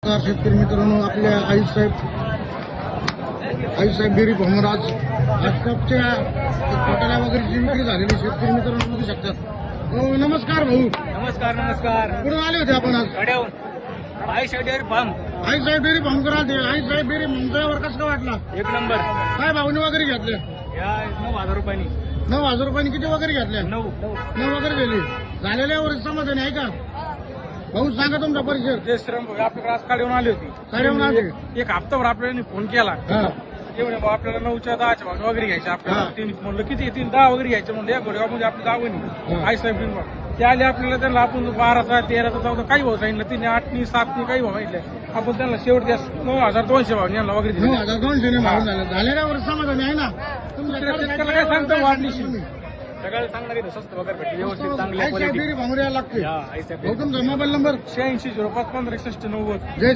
शेतकरी मित्रांनो, आपल्या आईसाहेब डेअरी फार्मर आज कपच्या पोटाला वगैरेची विक्री झालेली शेतकरी मित्रांनो बघू शकतात. हो, नमस्कार भाऊ. नमस्कार नमस्कार. कुठून आले होते आपण आज? गड्याहून आईसाहेब डेअरी फार्म. आईसाहेब डेअरी फार्म करा. आईसाहेब डेअरी फार्मवर कसं काय वाटला? एक नंबर. काय भावने वगैरे घेतल्या? या 9,000 रुपयांनी. 9,000 रुपयांनी किती वगैरे घेतल्या? 9 वगैरे गेली. झालेल्या वर समाधान आहे का भाऊ? सांगा तुमचा परिचय. ते श्रम आपल्याकडे आज काढून आली होती. काढून आली? एक हप्ताभर आपल्याला फोन केला. हा. एवढे आपल्याला 9च्या 10च्या भाग वगैरे घ्यायचे आपल्याला. हा. तीन म्हणलं किती येतील 10 वगैरे घ्यायचे म्हणलं या घोड्यामध्ये आपली दावणी हा. आईसाहेब डेअरी फार्म. ते आले आपल्याला त्यांना आपण 12चा 13चा 14 काही भाव सांगितलं. तिने 8नी 7नी काही भाव सांगितलं. आपण त्यांना शेवट द्या 9,200 भाव यांना वगैरे दिले. 9,200 भाव झाला. झालेल्या वर समाधान आहे ना? शेतकऱ्याला काय सांगतो वाढली सगळ्याला सांगणार इथं स्वस्त वगैरे भेटली व्यवस्थित चांगल्या आईसाहेब डेअरी फार्मवर यायला लागते. आईसाहेब भाऊ, तुमचा मोबाईल नंबर? 86 05 15 61 90. जय